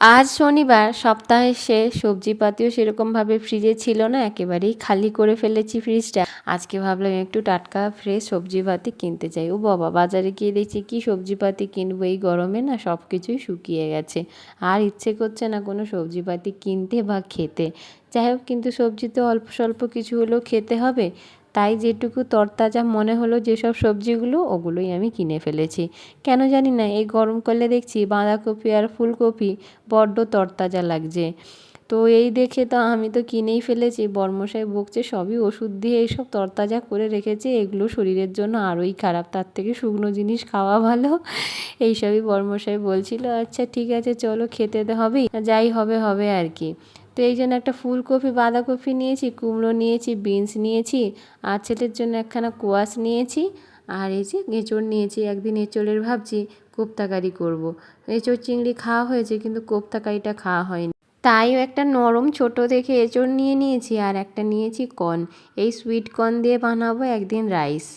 আজ শনিবার, সপ্তাহের শেষ, সবজিপাতিও সেরকমভাবে ফ্রিজে ছিল না, একেবারেই খালি করে ফেলেছি ফ্রিজটা। আজকে ভাবলাম একটু টাটকা ফ্রেশ সবজিপাতি কিনতে চাই। ও বাবা, বাজারে গিয়ে দেখছি কী সবজিপাতি কিনবো, এই গরমে না সব কিছুই শুকিয়ে গেছে, আর ইচ্ছে করছে না কোনো সবজিপাতি কিনতে বা খেতে। যাই হোক, কিন্তু সবজি তো অল্প স্বল্প কিছু হলেও খেতে হবে, তাই যেটুকু তরতাজা মনে হলো যেসব সবজিগুলো, ওগুলোই আমি কিনে ফেলেছি। কেন জানি না এই গরমকালে দেখছি বাঁধাকপি আর ফুলকপি বড্ড তরতাজা লাগছে। তো এই দেখে তো আমি তো কিনেই ফেলেছি। বরমশাই বকছে সবই ওষুধ দিয়ে এইসব তরতাজা করে রেখেছে, এগুলো শরীরের জন্য আরোই খারাপ, তার থেকে শুকনো জিনিস খাওয়া ভালো, এইসবই বরমশাই বলছিল। আচ্ছা ঠিক আছে, চলো খেতে তো হবেই, যাই হবে হবে আর কি। তো এই জন্য একটা ফুলকপি, বাঁধাকপি নিয়েছি, কুমড়ো নিয়েছি, বিনস নিয়েছি, আর ছেলের জন্য একখানা কোয়াশ নিয়েছি, আর এই যে এঁচোড় নিয়েছি। একদিন এঁচোড়ের ভাবছি কোপ্তাকারি করব। এঁচোড় চিংড়ি খাওয়া হয়েছে, কিন্তু কোপ্তাকারিটা খাওয়া হয়নি, তাইও একটা নরম ছোট দেখে এঁচোড় নিয়ে নিয়েছি, আর একটা নিয়েছি কর্ন। এই সুইট কর্ন দিয়ে বানাবো একদিন রাইস।